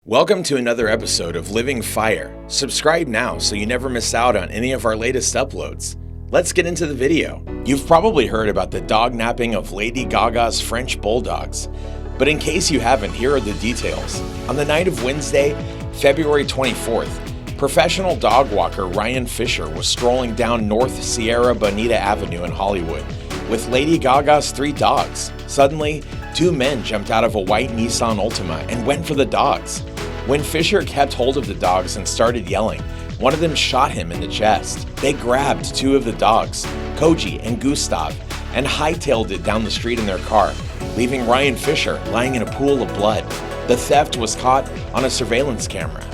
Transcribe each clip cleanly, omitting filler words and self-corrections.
Welcome to another episode of Living Fire. Subscribe now so you never miss out on any of our latest uploads. Let's get into the video. You've probably heard about the dog napping of Lady Gaga's French bulldogs, but in case you haven't, here are the details. On the night of Wednesday, February 24th, professional dog walker Ryan Fischer was strolling down North Sierra Bonita Avenue in Hollywood with Lady Gaga's 3 dogs. Suddenly, 2 men jumped out of a white Nissan Altima and went for the dogs. When Fischer kept hold of the dogs and started yelling, one of them shot him in the chest. They grabbed 2 of the dogs, Koji and Gustav, and hightailed it down the street in their car, leaving Ryan Fischer lying in a pool of blood. The theft was caught on a surveillance camera.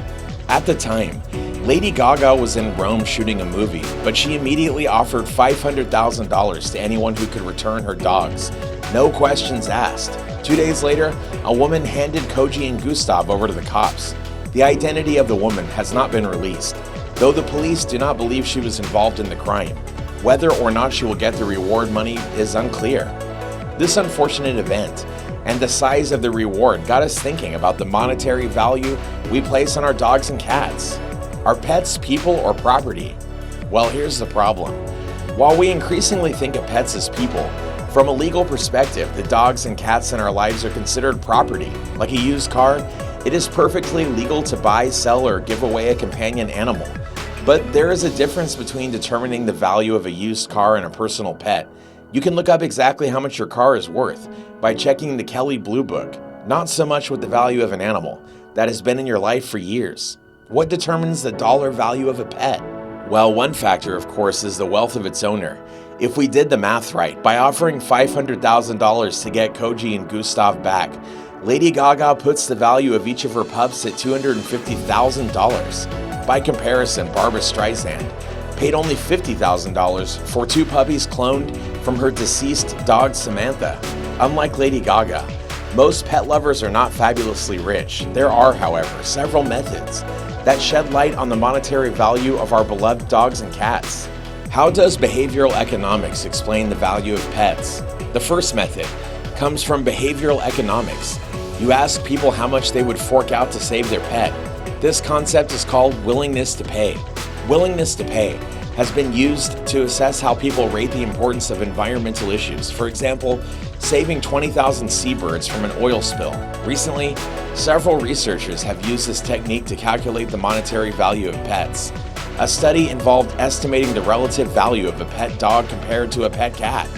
At the time, Lady Gaga was in Rome shooting a movie, but she immediately offered $500,000 to anyone who could return her dogs. No questions asked. 2 days later, a woman handed Koji and Gustav over to the cops. The identity of the woman has not been released, though the police do not believe she was involved in the crime. Whether or not she will get the reward money is unclear. This unfortunate event and the size of the reward got us thinking about the monetary value we place on our dogs and cats. Are pets people or property? Well, here's the problem. While we increasingly think of pets as people, from a legal perspective, the dogs and cats in our lives are considered property. Like a used car, it is perfectly legal to buy, sell, or give away a companion animal. But there is a difference between determining the value of a used car and a personal pet. You can look up exactly how much your car is worth by checking the Kelley Blue Book, not so much with the value of an animal that has been in your life for years. What determines the dollar value of a pet? Well, one factor, of course, is the wealth of its owner. If we did the math right, by offering $500,000 to get Koji and Gustav back, Lady Gaga puts the value of each of her pups at $250,000. By comparison, Barbra Streisand paid only $50,000 for 2 puppies cloned from her deceased dog Samantha. Unlike Lady Gaga, most pet lovers are not fabulously rich. There are, however, several methods that shed light on the monetary value of our beloved dogs and cats. How does behavioral economics explain the value of pets? The first method comes from behavioral economics. You ask people how much they would fork out to save their pet. This concept is called willingness to pay. Willingness to pay has been used to assess how people rate the importance of environmental issues. For example, saving 20,000 seabirds from an oil spill. Recently, several researchers have used this technique to calculate the monetary value of pets. A study involved estimating the relative value of a pet dog compared to a pet cat.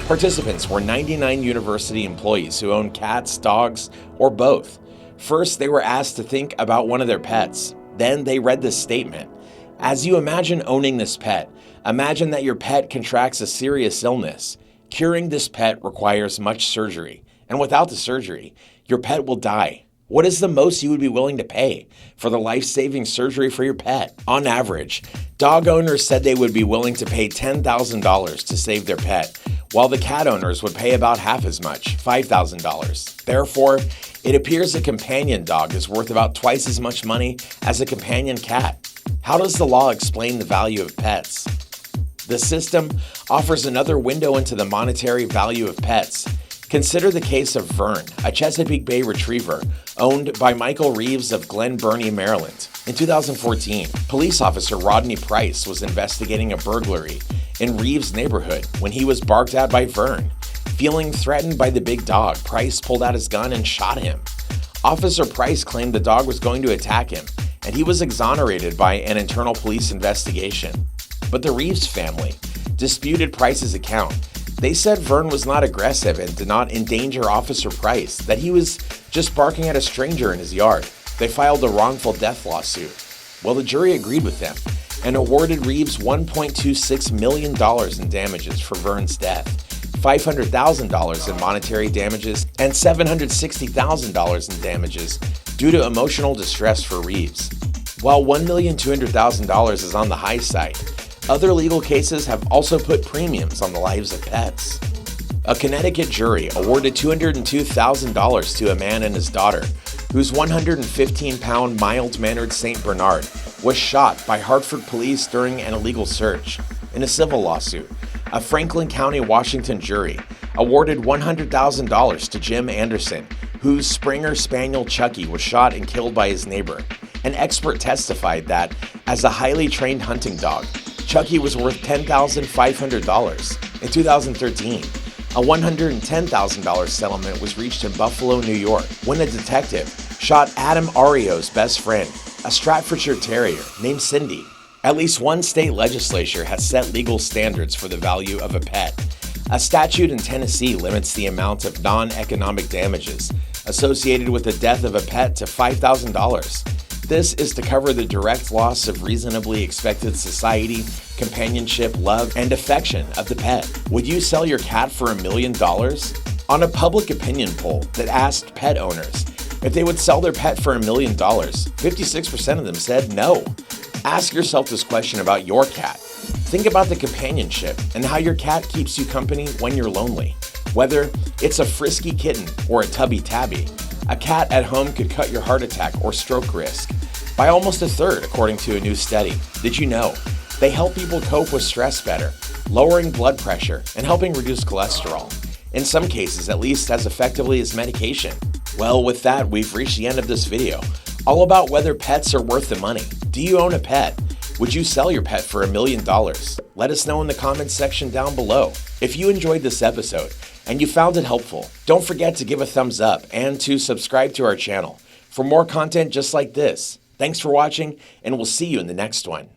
Participants were 99 university employees who owned cats, dogs, or both. First, they were asked to think about one of their pets. Then they read this statement. As you imagine owning this pet, imagine that your pet contracts a serious illness. Curing this pet requires much surgery, and without the surgery, your pet will die. What is the most you would be willing to pay for the life-saving surgery for your pet? On average, dog owners said they would be willing to pay $10,000 to save their pet, while the cat owners would pay about half as much, $5,000. Therefore, it appears a companion dog is worth about twice as much money as a companion cat. How does the law explain the value of pets? The system offers another window into the monetary value of pets. Consider the case of Vern, a Chesapeake Bay retriever owned by Michael Reeves of Glen Burnie, Maryland. In 2014, police officer Rodney Price was investigating a burglary in Reeves' neighborhood when he was barked at by Vern. Feeling threatened by the big dog, Price pulled out his gun and shot him. Officer Price claimed the dog was going to attack him, and he was exonerated by an internal police investigation. But the Reeves family disputed Price's account. They said Vern was not aggressive and did not endanger Officer Price, that he was just barking at a stranger in his yard. They filed a wrongful death lawsuit. Well, the jury agreed with them and awarded Reeves $1.26 million in damages for Vern's death, $500,000 in monetary damages, and $760,000 in damages due to emotional distress for Reeves. While $1,200,000 is on the high side, other legal cases have also put premiums on the lives of pets. A Connecticut jury awarded $202,000 to a man and his daughter, whose 115-pound mild-mannered St. Bernard was shot by Hartford police during an illegal search. In a civil lawsuit, a Franklin County, Washington jury awarded $100,000 to Jim Anderson, who whose Springer Spaniel Chucky was shot and killed by his neighbor. An expert testified that, as a highly trained hunting dog, Chucky was worth $10,500. In 2013, a $110,000 settlement was reached in Buffalo, New York, when a detective shot Adam Ario's best friend, a Staffordshire Terrier named Cindy. At least one state legislature has set legal standards for the value of a pet. A statute in Tennessee limits the amount of non-economic damages associated with the death of a pet to $5,000. This is to cover the direct loss of reasonably expected society, companionship, love, and affection of the pet. Would you sell your cat for $1 million? On a public opinion poll that asked pet owners if they would sell their pet for $1 million, 56% of them said no. Ask yourself this question about your cat. Think about the companionship and how your cat keeps you company when you're lonely. Whether it's a frisky kitten or a tubby tabby, a cat at home could cut your heart attack or stroke risk by almost a third, according to a new study. Did you know they help people cope with stress better, lowering blood pressure and helping reduce cholesterol? In some cases, at least as effectively as medication. Well, with that, we've reached the end of this video, all about whether pets are worth the money. Do you own a pet? Would you sell your pet for $1 million? Let us know in the comments section down below. If you enjoyed this episode and you found it helpful, don't forget to give a thumbs up and to subscribe to our channel for more content just like this. Thanks for watching, and we'll see you in the next one.